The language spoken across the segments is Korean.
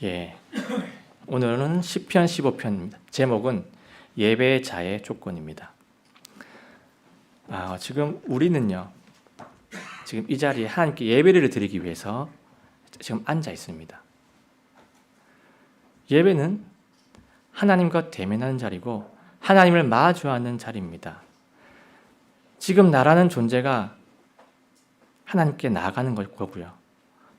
예, 오늘은 시편 15편입니다. 제목은 예배자의 조건입니다. 지금 우리는요, 지금 이 자리에 하나님께 예배를 드리기 위해서 지금 앉아 있습니다. 예배는 하나님과 대면하는 자리고 하나님을 마주하는 자리입니다. 지금 나라는 존재가 하나님께 나아가는 거고요.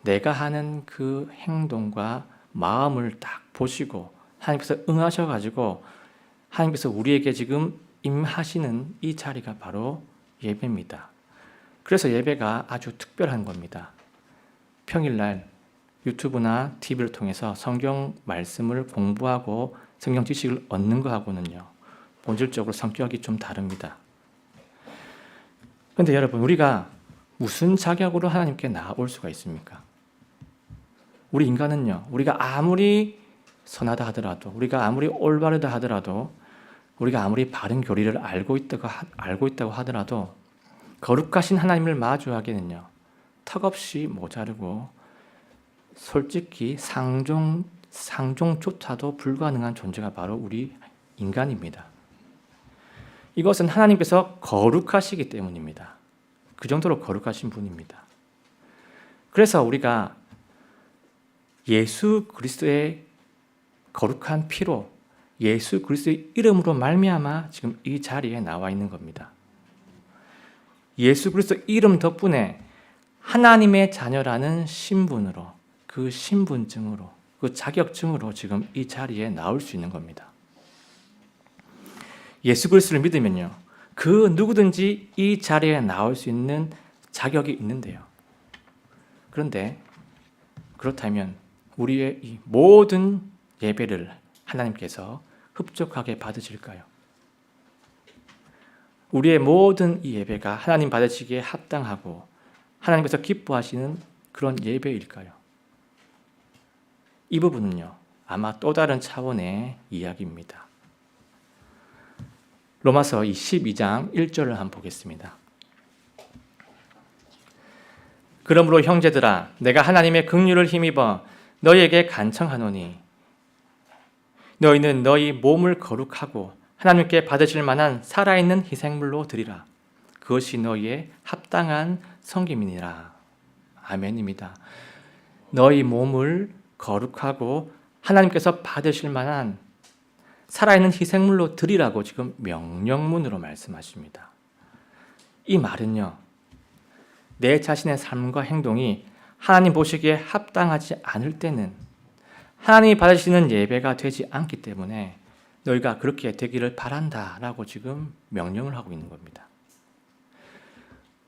내가 하는 그 행동과 마음을 딱 보시고 하나님께서 응하셔가지고 하나님께서 우리에게 지금 임하시는 이 자리가 바로 예배입니다. 그래서 예배가 아주 특별한 겁니다. 평일날 유튜브나 TV를 통해서 성경 말씀을 공부하고 성경 지식을 얻는 거하고는요, 본질적으로 성격이 좀 다릅니다. 그런데 여러분, 우리가 무슨 자격으로 하나님께 나아올 수가 있습니까? 우리 인간은요, 우리가 아무리 선하다 하더라도, 우리가 아무리 올바르다 하더라도, 우리가 아무리 바른 교리를 알고 있다고 하더라도 거룩하신 하나님을 마주하기는요, 턱없이 모자르고 솔직히 상종조차도 불가능한 존재가 바로 우리 인간입니다. 이것은 하나님께서 거룩하시기 때문입니다. 그 정도로 거룩하신 분입니다. 그래서 우리가 예수 그리스도의 거룩한 피로, 예수 그리스도의 이름으로 말미암아 지금 이 자리에 나와 있는 겁니다. 예수 그리스도 이름 덕분에 하나님의 자녀라는 신분으로, 그 신분증으로, 그 자격증으로 지금 이 자리에 나올 수 있는 겁니다. 예수 그리스도를 믿으면요, 그 누구든지 이 자리에 나올 수 있는 자격이 있는데요. 그런데 그렇다면 우리의 이 모든 예배를 하나님께서 흡족하게 받으실까요? 우리의 모든 이 예배가 하나님 받으시기에 합당하고 하나님께서 기뻐하시는 그런 예배일까요? 이 부분은요, 아마 또 다른 차원의 이야기입니다. 로마서 12장 1절을 한번 보겠습니다. 그러므로 형제들아, 내가 하나님의 긍휼을 힘입어 너희에게 간청하노니 너희는 너희 몸을 거룩하고 하나님께 받으실 만한 살아있는 희생물로 드리라. 그것이 너희의 합당한 섬김이니라. 아멘입니다. 너희 몸을 거룩하고 하나님께서 받으실 만한 살아있는 희생물로 드리라고 지금 명령문으로 말씀하십니다. 이 말은요, 내 자신의 삶과 행동이 하나님 보시기에 합당하지 않을 때는 하나님이 받으시는 예배가 되지 않기 때문에 너희가 그렇게 되기를 바란다라고 지금 명령을 하고 있는 겁니다.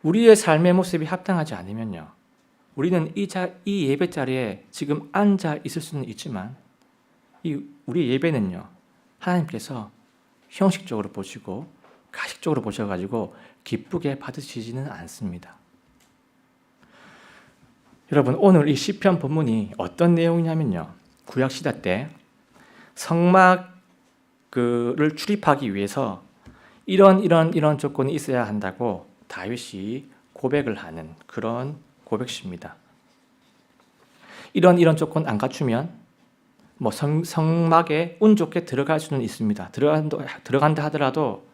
우리의 삶의 모습이 합당하지 않으면요, 우리는 이 예배 자리에 지금 앉아 있을 수는 있지만 우리 예배는요, 하나님께서 형식적으로 보시고 가식적으로 보셔가지고 기쁘게 받으시지는 않습니다. 여러분, 오늘 이 시편 본문이 어떤 내용이냐면요, 구약시대 때 성막을 출입하기 위해서 이런 조건이 있어야 한다고 다윗이 고백을 하는 그런 고백시입니다. 이런 조건 안 갖추면 성막에 운 좋게 들어갈 수는 있습니다. 들어간다 하더라도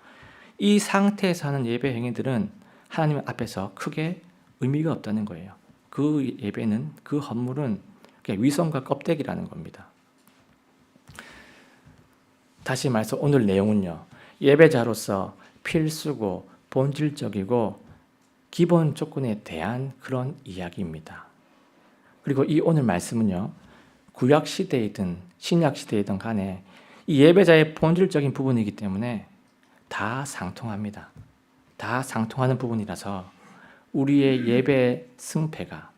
이 상태에서 하는 예배 행위들은 하나님 앞에서 크게 의미가 없다는 거예요. 그 예배는, 그 헌물은 그냥 위선과 껍데기라는 겁니다. 다시 말해서 오늘 내용은요, 예배자로서 필수고 본질적이고 기본 조건에 대한 그런 이야기입니다. 그리고 이 오늘 말씀은요, 구약시대이든 신약시대이든 간에 이 예배자의 본질적인 부분이기 때문에 다 상통합니다. 다 상통하는 부분이라서 우리의 예배 승패가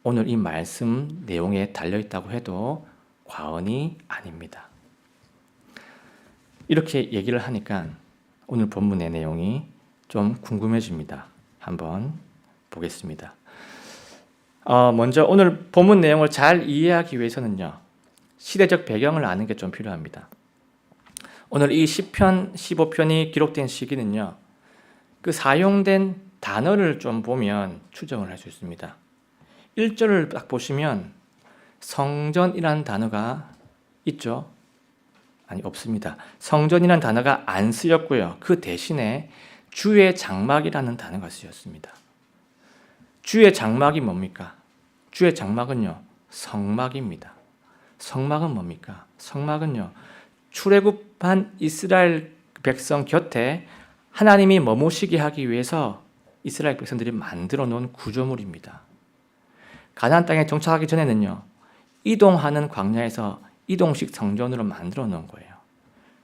오늘 이 말씀 내용에 달려있다고 해도 과언이 아닙니다. 이렇게 얘기를 하니까 오늘 본문의 내용이 좀 궁금해집니다. 한번 보겠습니다. 먼저 오늘 본문 내용을 잘 이해하기 위해서는요, 시대적 배경을 아는 게 좀 필요합니다. 오늘 이 시편 15편이 기록된 시기는요, 그 사용된 단어를 좀 보면 추정을 할 수 있습니다. 1절을 딱 보시면 성전이라는 단어가 있죠? 아니, 없습니다. 성전이라는 단어가 안 쓰였고요. 그 대신에 주의 장막이라는 단어가 쓰였습니다. 주의 장막이 뭡니까? 주의 장막은요, 성막입니다. 성막은 뭡니까? 성막은요, 출애굽한 이스라엘 백성 곁에 하나님이 머무시게 하기 위해서 이스라엘 백성들이 만들어 놓은 구조물입니다. 가나안 땅에 정착하기 전에는요, 이동하는 광야에서 이동식 성전으로 만들어 놓은 거예요.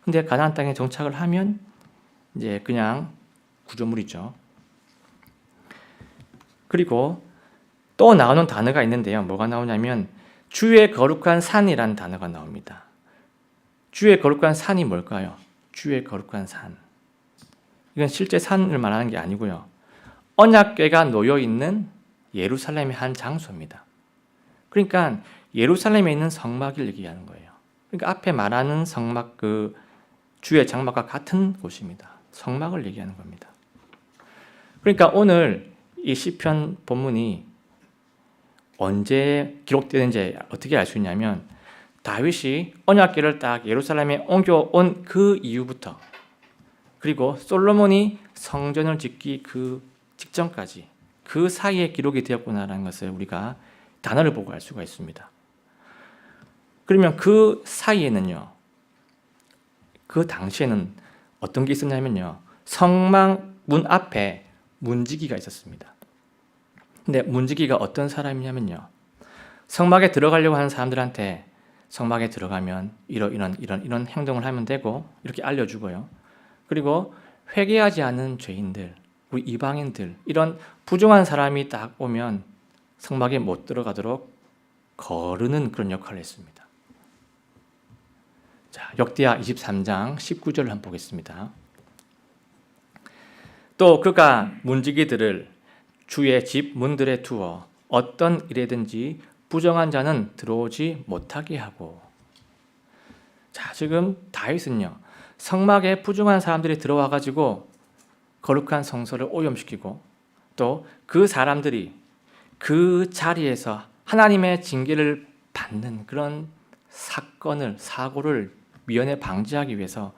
근데 가나안 땅에 정착을 하면 이제 그냥 구조물이죠. 그리고 또 나오는 단어가 있는데요. 뭐가 나오냐면 주의 거룩한 산이라는 단어가 나옵니다. 주의 거룩한 산이 뭘까요? 주의 거룩한 산. 이건 실제 산을 말하는 게 아니고요. 언약궤가 놓여 있는 예루살렘의 한 장소입니다. 그러니까 예루살렘에 있는 성막을 얘기하는 거예요. 그러니까 앞에 말하는 성막, 그 주의 장막과 같은 곳입니다. 성막을 얘기하는 겁니다. 그러니까 오늘 이 시편 본문이 언제 기록되는지 어떻게 알 수 있냐면 다윗이 언약궤를 딱 예루살렘에 옮겨온 그 이후부터, 그리고 솔로몬이 성전을 짓기 그 직전까지 그 사이에 기록이 되었구나라는 것을 우리가 단어를 보고 알 수가 있습니다. 그러면 그 사이에는요, 그 당시에는 어떤 게 있었냐면요, 성막 문 앞에 문지기가 있었습니다. 근데 문지기가 어떤 사람이냐면요, 성막에 들어가려고 하는 사람들한테 성막에 들어가면 이런 행동을 하면 되고 이렇게 알려주고요. 그리고 회개하지 않은 죄인들, 우리 이방인들, 이런 부정한 사람이 딱 오면 성막에 못 들어가도록 거르는 그런 역할을 했습니다. 자, 역대하 23장 19절을 한번 보겠습니다. 또 그가 문지기들을 주의 집 문들에 두어 어떤 일에든지 부정한 자는 들어오지 못하게 하고. 자, 지금 다윗은요, 성막에 부정한 사람들이 들어와 가지고 거룩한 성소를 오염시키고 또 그 사람들이 그 자리에서 하나님의 징계를 받는 그런 사고를 미연에 방지하기 위해서,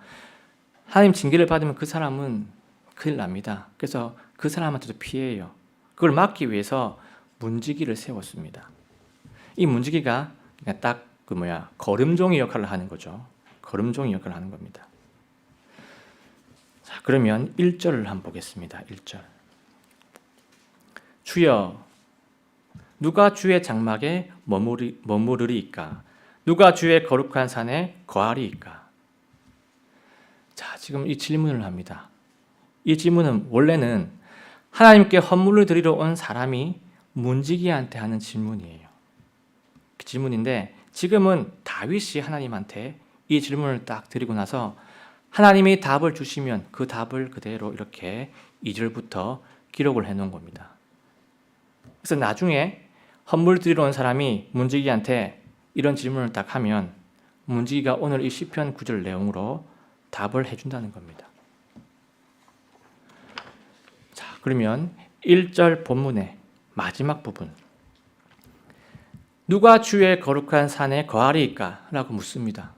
하나님 징계를 받으면 그 사람은 큰일 납니다. 그래서 그 사람한테도 피해요. 그걸 막기 위해서 문지기를 세웠습니다. 이 문지기가 딱 걸음종이 역할을 하는 거죠. 걸음종이 역할을 하는 겁니다. 자, 그러면 1절을 한번 보겠습니다. 1절. 주여, 누가 주의 장막에 머무르리이까? 누가 주의 거룩한 산에 거하리이까? 자, 지금 이 질문을 합니다. 이 질문은 원래는 하나님께 헌물을 드리러 온 사람이 문지기한테 하는 질문이에요. 그 질문인데 지금은 다윗이 하나님한테 이 질문을 딱 드리고 나서 하나님이 답을 주시면 그 답을 그대로 이렇게 2절부터 기록을 해놓은 겁니다. 그래서 나중에 헌물 드리러 온 사람이 문지기한테 이런 질문을 딱 하면 문지기가 오늘 이 시편 9절 내용으로 답을 해준다는 겁니다. 자, 그러면 1절 본문의 마지막 부분, 누가 주의 거룩한 산에 거하리이까? 라고 묻습니다.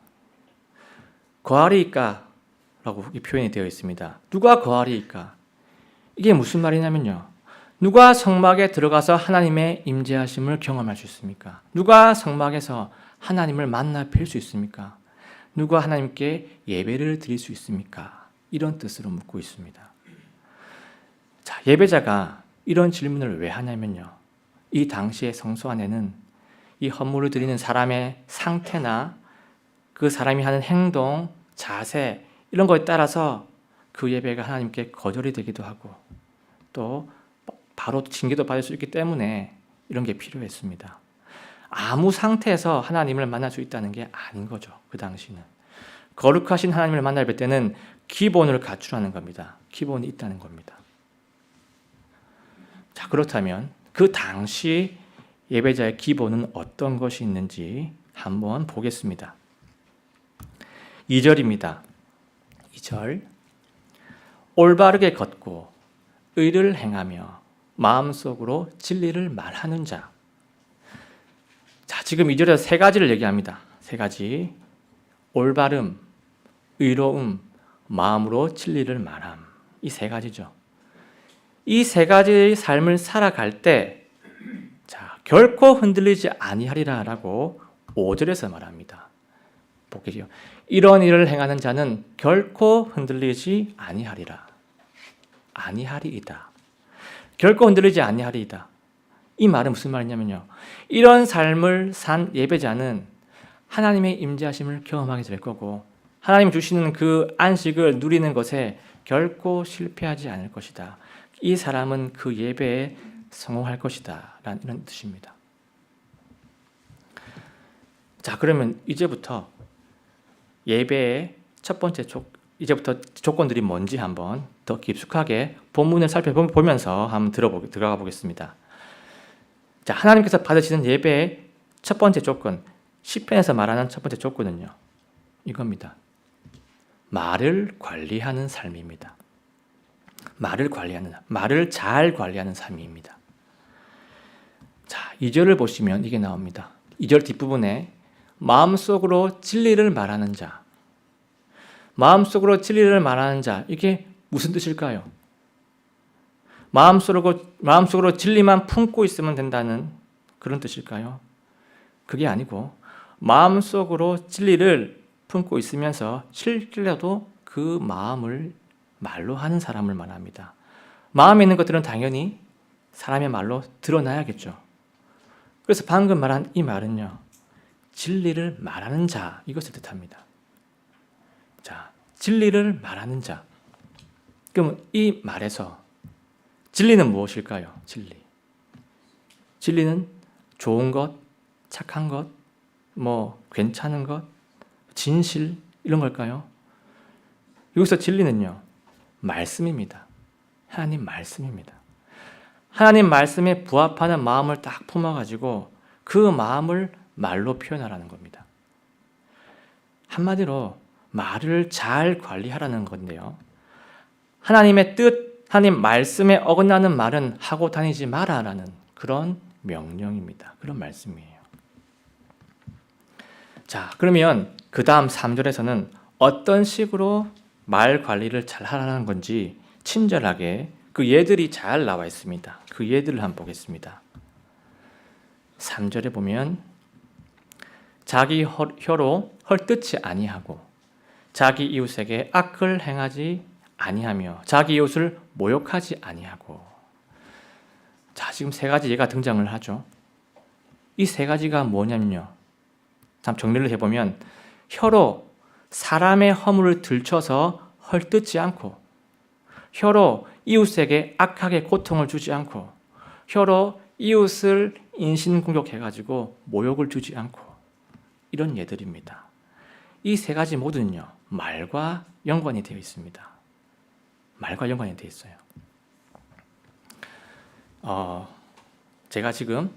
거하리이까? 라고 표현이 되어 있습니다. 누가 거하리이까? 이게 무슨 말이냐면요, 누가 성막에 들어가서 하나님의 임재하심을 경험할 수 있습니까? 누가 성막에서 하나님을 만나 뵐 수 있습니까? 누가 하나님께 예배를 드릴 수 있습니까? 이런 뜻으로 묻고 있습니다. 자, 예배자가 이런 질문을 왜 하냐면요, 이 당시의 성소 안에는 이 헌물을 드리는 사람의 상태나 그 사람이 하는 행동, 자세, 이런 거에 따라서 그 예배가 하나님께 거절이 되기도 하고 또 바로 징계도 받을 수 있기 때문에 이런 게 필요했습니다. 아무 상태에서 하나님을 만날 수 있다는 게 아닌 거죠. 그 당시는 거룩하신 하나님을 만날 때는 기본을 갖추라는 겁니다. 기본이 있다는 겁니다. 자, 그렇다면 그 당시 예배자의 기본은 어떤 것이 있는지 한번 보겠습니다. 2절입니다. 2절. 올바르게 걷고 의를 행하며 마음속으로 진리를 말하는 자. 자, 지금 2절에서 세 가지를 얘기합니다. 세 가지. 올바름, 의로움, 마음으로 진리를 말함. 이 세 가지죠. 이 세 가지의 삶을 살아갈 때, 자, 결코 흔들리지 아니하리라라고 5절에서 말합니다. 볼게요. 이런 일을 행하는 자는 결코 흔들리지 아니하리라. 아니하리이다. 결코 흔들리지 아니하리이다. 이 말은 무슨 말이냐면요. 이런 삶을 산 예배자는 하나님의 임재하심을 경험하게 될 거고 하나님 주시는 그 안식을 누리는 것에 결코 실패하지 않을 것이다. 이 사람은 그 예배에 성공할 것이다. 라는 이런 뜻입니다. 자, 그러면 이제부터 예배의 첫 번째 이제부터 조건들이 뭔지 한번 더 깊숙하게 본문을 살펴보면서 한번 들어가 보겠습니다. 자, 하나님께서 받으시는 예배의 첫 번째 조건, 시편에서 말하는 첫 번째 조건은요, 이겁니다. 말을 관리하는 삶입니다. 말을 잘 관리하는 삶입니다. 자, 2절을 보시면 이게 나옵니다. 2절 뒷부분에 마음속으로 진리를 말하는 자. 마음속으로 진리를 말하는 자. 이게 무슨 뜻일까요? 마음속으로 진리만 품고 있으면 된다는 그런 뜻일까요? 그게 아니고 마음속으로 진리를 품고 있으면서 실제로도 그 마음을 말로 하는 사람을 말합니다. 마음에 있는 것들은 당연히 사람의 말로 드러나야겠죠. 그래서 방금 말한 이 말은요, 진리를 말하는 자, 이것을 뜻합니다. 자, 진리를 말하는 자. 그럼 이 말에서 진리는 무엇일까요? 진리는 좋은 것, 착한 것, 괜찮은 것, 진실, 이런 걸까요? 여기서 진리는요, 말씀입니다. 하나님 말씀입니다. 하나님 말씀에 부합하는 마음을 딱 품어가지고 그 마음을 말로 표현하라는 겁니다. 한마디로 말을 잘 관리하라는 건데요. 하나님의 뜻, 하나님 말씀에 어긋나는 말은 하고 다니지 마라라는 그런 명령입니다. 그런 말씀이에요. 자, 그러면 그 다음 3절에서는 어떤 식으로 말 관리를 잘 하라는 건지 친절하게 그 예들이 잘 나와 있습니다. 그 예들을 한번 보겠습니다. 3절에 보면 자기 혀로 헐뜯지 아니하고 자기 이웃에게 악을 행하지 아니하며 자기 이웃을 모욕하지 아니하고. 자, 지금 세 가지 예가 등장을 하죠. 이 세 가지가 뭐냐면요, 참 정리를 해보면 혀로 사람의 허물을 들춰서 헐뜯지 않고, 혀로 이웃에게 악하게 고통을 주지 않고, 혀로 이웃을 인신공격해가지고 모욕을 주지 않고, 이런 예들입니다. 이 세 가지 모두는요, 말과 연관이 되어 있습니다. 말과 연관이 되어 있어요. 제가 지금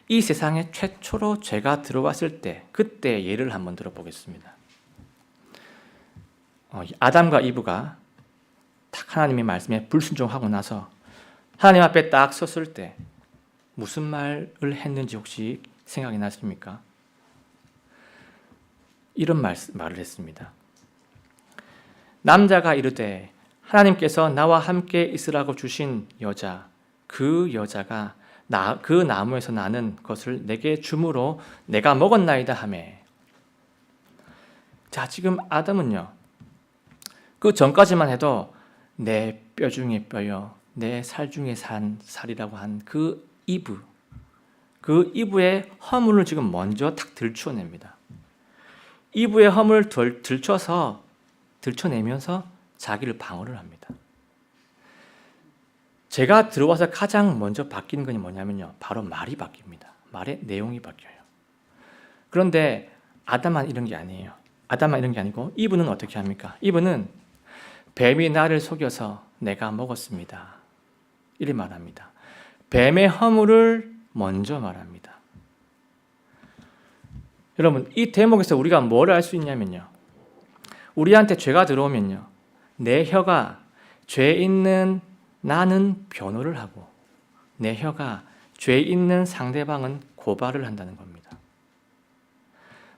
이 세상에 최초로 죄가 들어왔을 때 그때 예를 한번 들어보겠습니다. 아담과 이브가 딱 하나님의 말씀에 불순종하고 나서 하나님 앞에 딱 섰을 때 무슨 말을 했는지 혹시 생각이 나십니까? 이런 말을 했습니다. 남자가 이르되 하나님께서 나와 함께 있으라고 주신 여자, 그 여자가 그 나무에서 나는 것을 내게 주므로 내가 먹었나이다 하매. 자, 지금 아담은요, 그 전까지만 해도 내 뼈 중에 뼈요, 내 살 중에 살이라고 한 그 이브의 허물을 지금 먼저 탁 들춰냅니다. 이브의 허물을 들춰내면서 자기를 방어를 합니다. 제가 들어와서 가장 먼저 바뀌는 건 뭐냐면요, 바로 말이 바뀝니다. 말의 내용이 바뀌어요. 그런데 아담만 이런 게 아니에요. 아담만 이런 게 아니고 이브는 어떻게 합니까? 이브는 뱀이 나를 속여서 내가 먹었습니다. 이렇게 말합니다. 뱀의 허물을 먼저 말합니다. 여러분, 이 대목에서 우리가 뭘 알 수 있냐면요, 우리한테 죄가 들어오면요, 내 혀가 죄 있는 나는 변호를 하고 내 혀가 죄 있는 상대방은 고발을 한다는 겁니다.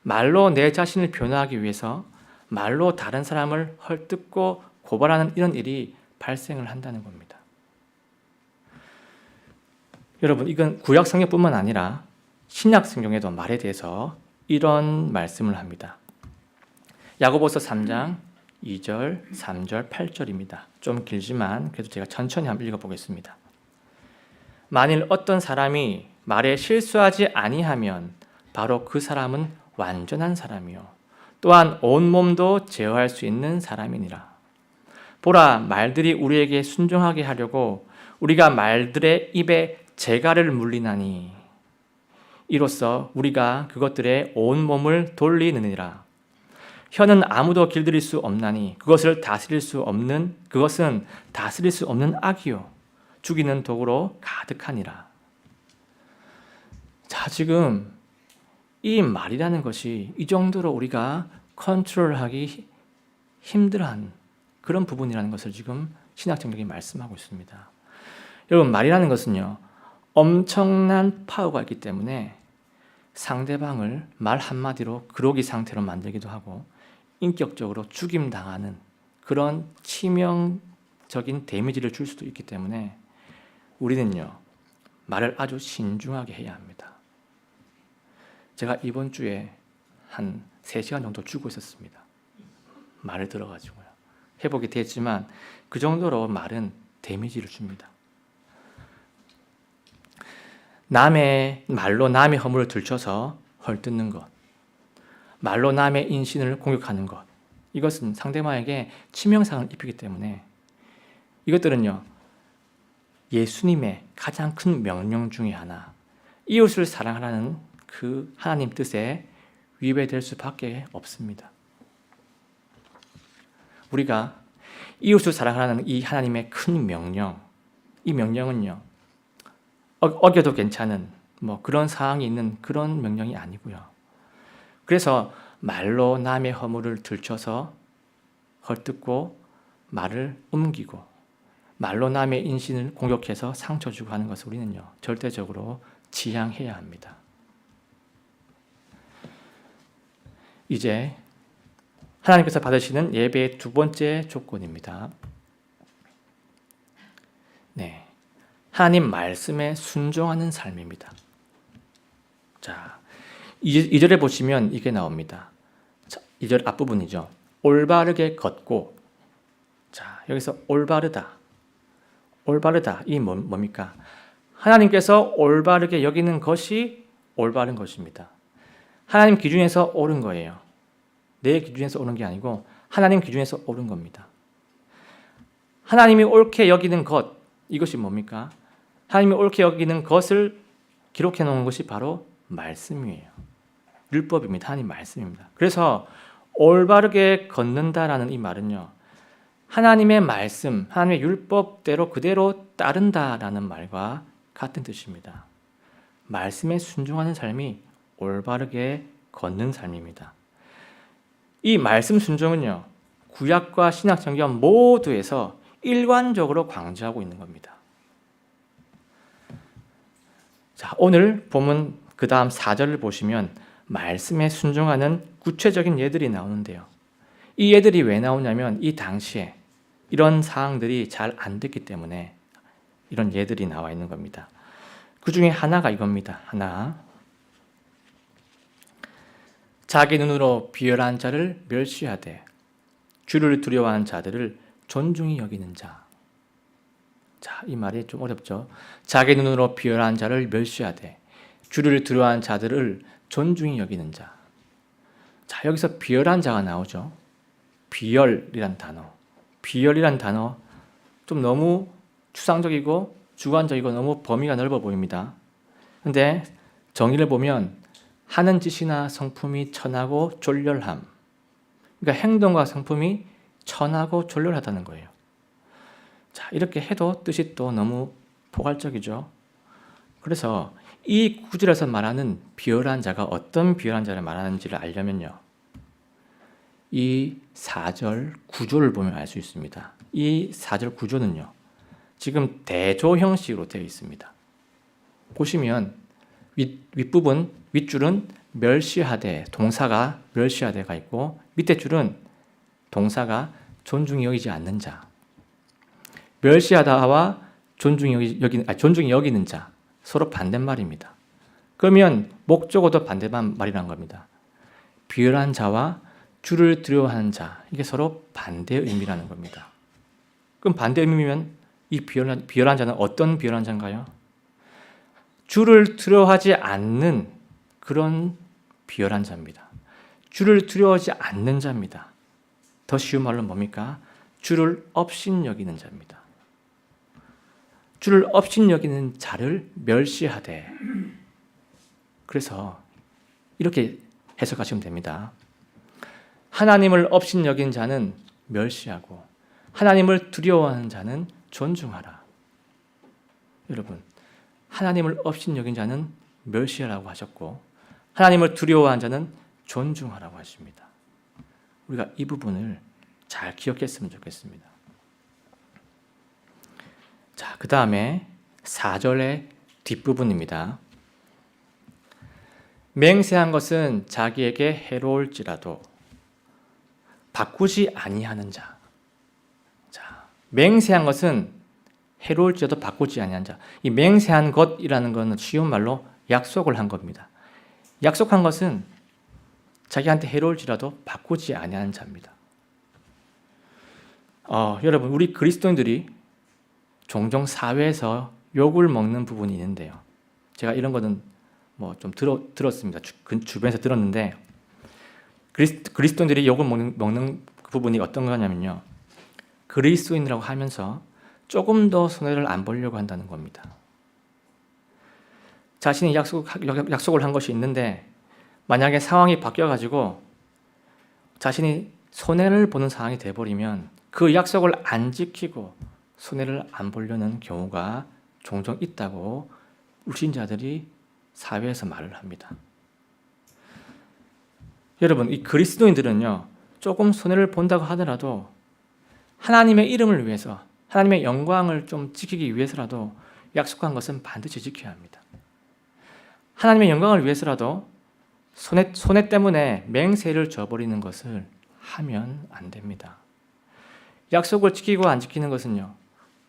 말로 내 자신을 변호하기 위해서 말로 다른 사람을 헐뜯고 고발하는 이런 일이 발생을 한다는 겁니다. 여러분, 이건 구약 성경뿐만 아니라 신약 성경에도 말에 대해서 이런 말씀을 합니다. 야고보서 3장 2절, 3절, 8절입니다. 좀 길지만 그래도 제가 천천히 한번 읽어보겠습니다. 만일 어떤 사람이 말에 실수하지 아니하면 바로 그 사람은 완전한 사람이요 또한 온몸도 제어할 수 있는 사람이니라. 보라, 말들이 우리에게 순종하게 하려고 우리가 말들의 입에 재갈을 물리나니 이로써 우리가 그것들의 온몸을 돌리느니라. 혀는 아무도 길들일 수 없나니 그것은 다스릴 수 없는 악이요 죽이는 독으로 가득하니라. 자, 지금 이 말이라는 것이 이 정도로 우리가 컨트롤하기 힘들어한 그런 부분이라는 것을 지금 신약성경이 말씀하고 있습니다. 여러분, 말이라는 것은요, 엄청난 파워가 있기 때문에 상대방을 말 한마디로 그러기 상태로 만들기도 하고 인격적으로 죽임당하는 그런 치명적인 데미지를 줄 수도 있기 때문에 우리는요, 말을 아주 신중하게 해야 합니다. 제가 이번 주에 한 3시간 정도 죽고 있었습니다. 말을 들어가지고요. 회복이 됐지만 그 정도로 말은 데미지를 줍니다. 말로 남의 허물을 들춰서 헐뜯는 것, 말로 남의 인신을 공격하는 것, 이것은 상대방에게 치명상을 입히기 때문에 이것들은요, 예수님의 가장 큰 명령 중에 하나, 이웃을 사랑하라는 그 하나님 뜻에 위배될 수밖에 없습니다. 우리가 이웃을 사랑하라는 이 하나님의 큰 명령, 이 명령은요, 어겨도 괜찮은 그런 사항이 있는 그런 명령이 아니고요. 그래서 말로 남의 허물을 들춰서 헐뜯고 말을 옮기고 말로 남의 인신을 공격해서 상처 주고 하는 것을 우리는요, 절대적으로 지양해야 합니다. 이제 하나님께서 받으시는 예배의 두 번째 조건입니다. 네, 하나님 말씀에 순종하는 삶입니다. 자, 2절에 보시면 이게 나옵니다. 자, 2절 앞부분이죠. 올바르게 걷고, 자, 여기서 올바르다, 이 뭡니까? 하나님께서 올바르게 여기는 것이 올바른 것입니다. 하나님 기준에서 옳은 거예요. 내 기준에서 옳은 게 아니고 하나님 기준에서 옳은 겁니다. 하나님이 옳게 여기는 것, 이것이 뭡니까? 하나님이 옳게 여기는 것을 기록해 놓은 것이 바로 말씀이에요. 율법입니다. 하나님 말씀입니다. 그래서 올바르게 걷는다라는 이 말은요, 하나님의 말씀, 하나님의 율법대로 그대로 따른다라는 말과 같은 뜻입니다. 말씀에 순종하는 삶이 올바르게 걷는 삶입니다. 이 말씀 순종은요, 구약과 신약 성경 모두에서 일관적으로 강조하고 있는 겁니다. 자, 오늘 본문 그 다음 4절을 보시면 말씀에 순종하는 구체적인 예들이 나오는데요. 이 예들이 왜 나오냐면 이 당시에 이런 사항들이 잘 안 됐기 때문에 이런 예들이 나와 있는 겁니다. 그 중에 하나가 이겁니다. 하나, 자기 눈으로 비열한 자를 멸시하되 주를 두려워하는 자들을 존중히 여기는 자. 자, 이 말이 좀 어렵죠. 자기 눈으로 비열한 자를 멸시하되 주를 두려워하는 자들을 존중히 여기는 자. 자, 여기서 비열한 자가 나오죠. 비열이란 단어 좀 너무 추상적이고 주관적이고 너무 범위가 넓어 보입니다. 근데 정의를 보면 하는 짓이나 성품이 천하고 졸렬함. 그러니까 행동과 성품이 천하고 졸렬하다는 거예요. 자, 이렇게 해도 뜻이 또 너무 포괄적이죠. 그래서 이 구절에서 말하는 비열한 자가 어떤 비열한 자를 말하는지를 알려면요, 이 4절 구조를 보면 알 수 있습니다. 이 4절 구조는요, 지금 대조 형식으로 되어 있습니다. 보시면 윗줄은 멸시하되, 동사가 멸시하되가 있고 밑에 줄은 동사가 존중히 여기지 않는 자. 멸시하다와 존중히 여기는 자, 서로 반대말입니다. 그러면 목적어도 반대만 말이란 겁니다. 비열한 자와 주를 두려워하는 자, 이게 서로 반대의 의미라는 겁니다. 그럼 반대 의미면 이 비열한 자는 어떤 비열한 자인가요? 주를 두려워하지 않는 그런 비열한 자입니다. 주를 두려워하지 않는 자입니다. 더 쉬운 말로 뭡니까? 주를 업신여기는 자입니다. 주를 업신여기는 자를 멸시하되. 그래서 이렇게 해석하시면 됩니다. 하나님을 업신여긴 자는 멸시하고 하나님을 두려워하는 자는 존중하라. 여러분, 하나님을 업신여긴 자는 멸시하라고 하셨고 하나님을 두려워하는 자는 존중하라고 하십니다. 우리가 이 부분을 잘 기억했으면 좋겠습니다. 자, 그 다음에 4절의 뒷부분입니다. 맹세한 것은 자기에게 해로울지라도 바꾸지 아니하는 자. 자, 맹세한 것은 해로울지라도 바꾸지 아니하는 자. 이 맹세한 것이라는 것은 쉬운 말로 약속을 한 겁니다. 약속한 것은 자기한테 해로울지라도 바꾸지 아니하는 자입니다. 여러분, 우리 그리스도인들이 종종 사회에서 욕을 먹는 부분이 있는데요. 제가 이런 거는 뭐 좀 들었습니다. 주변에서 들었는데 그리스도인들이 욕을 먹는 부분이 어떤 거냐면요. 그리스도인이라고 하면서 조금 더 손해를 안 보려고 한다는 겁니다. 자신이 약속을 한 것이 있는데 만약에 상황이 바뀌어가지고 자신이 손해를 보는 상황이 돼버리면 그 약속을 안 지키고 손해를 안 보려는 경우가 종종 있다고 불신자들이 사회에서 말을 합니다. 여러분, 이 그리스도인들은요, 조금 손해를 본다고 하더라도 하나님의 이름을 위해서, 하나님의 영광을 좀 지키기 위해서라도 약속한 것은 반드시 지켜야 합니다. 하나님의 영광을 위해서라도 손해 때문에 맹세를 저버리는 것을 하면 안 됩니다. 약속을 지키고 안 지키는 것은요,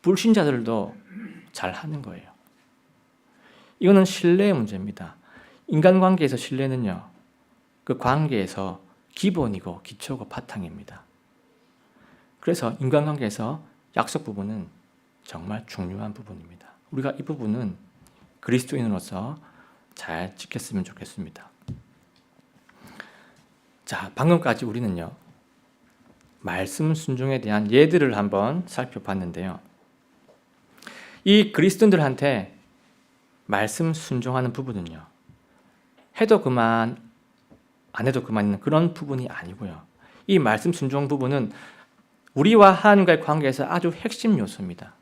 불신자들도 잘 하는 거예요. 이거는 신뢰의 문제입니다. 인간관계에서 신뢰는요, 그 관계에서 기본이고 기초고 바탕입니다. 그래서 인간관계에서 약속 부분은 정말 중요한 부분입니다. 우리가 이 부분은 그리스도인으로서 잘 지켰으면 좋겠습니다. 자, 방금까지 우리는요, 말씀 순종에 대한 예들을 한번 살펴봤는데요. 이 그리스도인들한테 말씀 순종하는 부분은요, 해도 그만, 안 해도 그만인 그런 부분이 아니고요. 이 말씀 순종 부분은 우리와 하나님과의 관계에서 아주 핵심 요소입니다.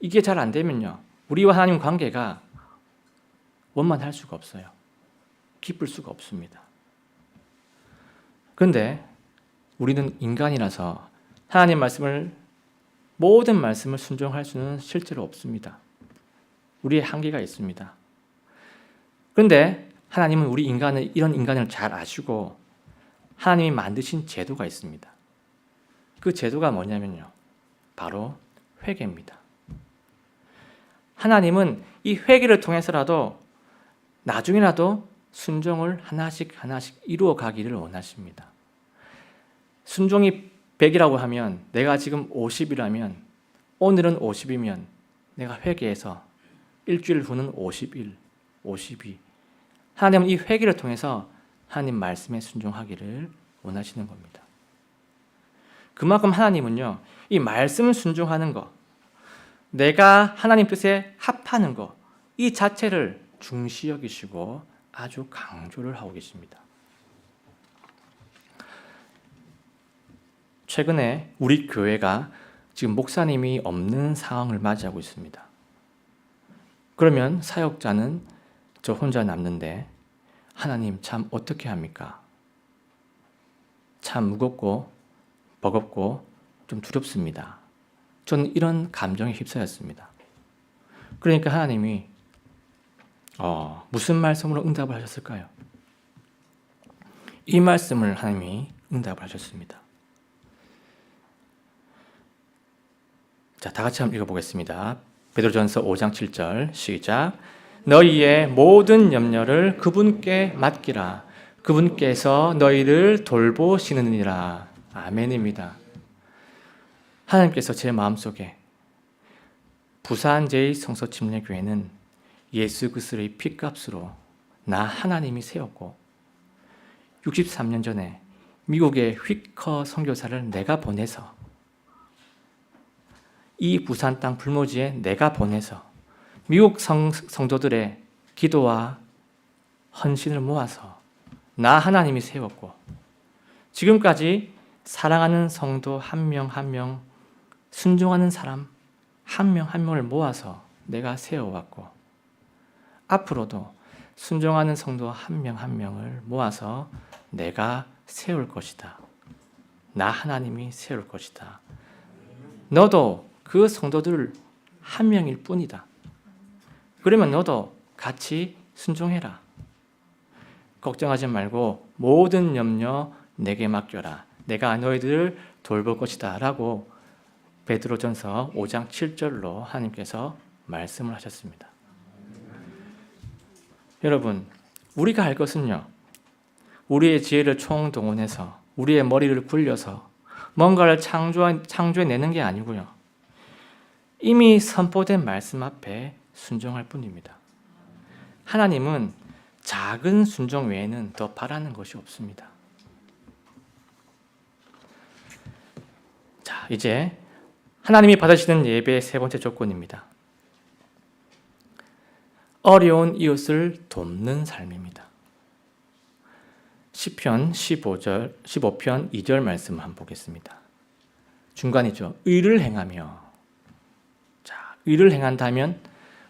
이게 잘 안 되면요, 우리와 하나님 관계가 원만할 수가 없어요. 기쁠 수가 없습니다. 그런데 우리는 인간이라서 하나님 모든 말씀을 순종할 수는 실제로 없습니다. 우리의 한계가 있습니다. 그런데 하나님은 이런 인간을 잘 아시고 하나님이 만드신 제도가 있습니다. 그 제도가 뭐냐면요, 바로 회개입니다. 하나님은 이 회개를 통해서라도 나중에라도 순종을 하나씩 이루어 가기를 원하십니다. 순종이 100이라고 하면, 내가 지금 50이라면, 오늘은 50이면 내가 회개해서 일주일 후는 51, 52. 하나님은 이 회개를 통해서 하나님 말씀에 순종하기를 원하시는 겁니다. 그만큼 하나님은요, 이 말씀 순종하는 것, 내가 하나님 뜻에 합하는 것, 이 자체를 중시 여기시고 아주 강조를 하고 계십니다. 최근에 우리 교회가 지금 목사님이 없는 상황을 맞이하고 있습니다. 그러면 사역자는 저 혼자 남는데 하나님 참 어떻게 합니까? 참 무겁고 버겁고 좀 두렵습니다. 저는 이런 감정에 휩싸였습니다. 그러니까 하나님이 무슨 말씀으로 응답을 하셨을까요? 이 말씀을 하나님이 응답을 하셨습니다. 자, 다 같이 한번 읽어보겠습니다. 베드로전서 5장 7절 시작. 너희의 모든 염려를 그분께 맡기라. 그분께서 너희를 돌보시느니라. 아멘입니다. 하나님께서 제 마음속에 부산 제1성서 침례교회는 예수 그리스도의 피값으로 나 하나님이 세웠고 63년 전에 미국의 휘커 선교사를 내가 보내서 이 부산 땅 불모지에 내가 보내서 미국 성도들의 기도와 헌신을 모아서 나 하나님이 세웠고 지금까지 사랑하는 성도 한 명 한 명, 순종하는 사람 한 명 한 명을 모아서 내가 세워왔고 앞으로도 순종하는 성도 한 명 한 명을 모아서 내가 세울 것이다. 나 하나님이 세울 것이다. 너도 그 성도들 한 명일 뿐이다. 그러면 너도 같이 순종해라. 걱정하지 말고 모든 염려 내게 맡겨라. 내가 너희들을 돌볼 것이다. 라고 베드로전서 5장 7절로 하나님께서 말씀을 하셨습니다. 여러분, 우리가 할 것은요, 우리의 지혜를 총동원해서 우리의 머리를 굴려서 뭔가를 창조해내는 게 아니고요, 이미 선포된 말씀 앞에 순종할 뿐입니다. 하나님은 작은 순종 외에는 더 바라는 것이 없습니다. 자, 이제 하나님이 받으시는 예배의 세 번째 조건입니다. 어려운 이웃을 돕는 삶입니다. 시편 15편 2절 말씀 한번 보겠습니다. 중간이죠. 의를 행하며. 자, 의를 행한다면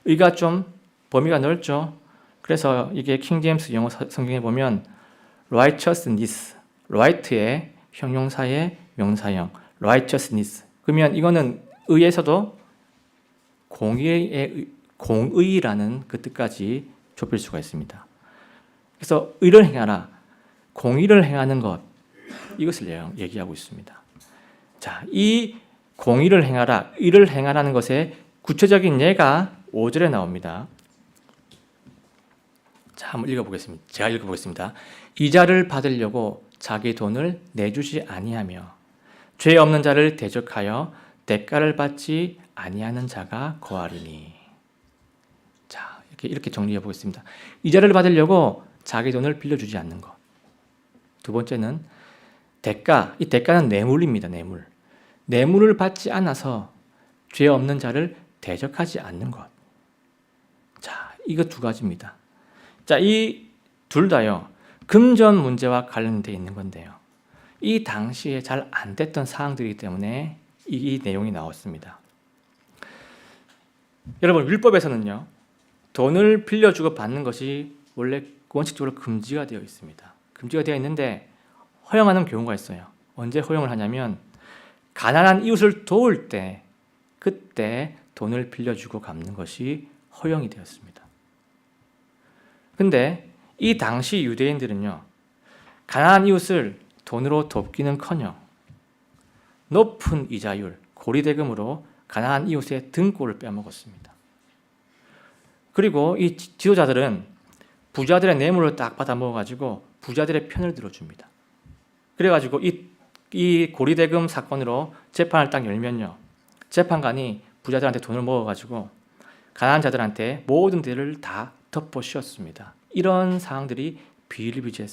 의가 좀 범위가 넓죠. 그래서 이게 킹제임스 영어 성경에 보면 righteousness, right의 형용사의 명사형, righteousness. 그러면 이거는 의에서도 공의라는 그 뜻까지 좁힐 수가 있습니다. 그래서 의를 행하라, 공의를 행하는 것, 이것을 얘기하고 있습니다. 자, 이 공의를 행하라, 의를 행하라는 것의 구체적인 예가 5절에 나옵니다. 자, 한번 읽어보겠습니다. 제가 읽어보겠습니다. 이자를 받으려고 자기 돈을 내주지 아니하며 죄 없는 자를 대적하여 대가를 받지 아니하는 자가 거하리니. 자, 이렇게 정리해 보겠습니다. 이자를 받으려고 자기 돈을 빌려주지 않는 것. 두 번째는 대가. 이 대가는 뇌물입니다. 뇌물. 뇌물을 받지 않아서 죄 없는 자를 대적하지 않는 것. 자, 이거 두 가지입니다. 자, 이 둘 다요, 금전 문제와 관련되어 있는 건데요, 이 당시에 잘 안 됐던 사항들이기 때문에 이 내용이 나왔습니다. 여러분, 율법에서는요, 돈을 빌려주고 받는 것이 원래 원칙적으로 금지가 되어 있습니다. 금지가 되어 있는데 허용하는 경우가 있어요. 언제 허용을 하냐면 가난한 이웃을 도울 때, 그때 돈을 빌려주고 갚는 것이 허용이 되었습니다. 근데 이 당시 유대인들은요, 가난한 이웃을 돈으로 돕기는커녕 높은 이자율, 고리대금으로 가난한 이웃의 등골을 빼먹었습니다. 그리고 이 지도자들은 부자들의 뇌물을 딱 받아 먹어가지고 부자들의 편을 들어줍니다. 그래가지고 이 고리대금 사건으로 재판을 딱 열면요, 재판관이 부자들한테 돈을 먹어가지고 가난한 자들한테 모든 데를 다 덮어 씌웠습니다. 이런 상황들이 비일비재했습니다.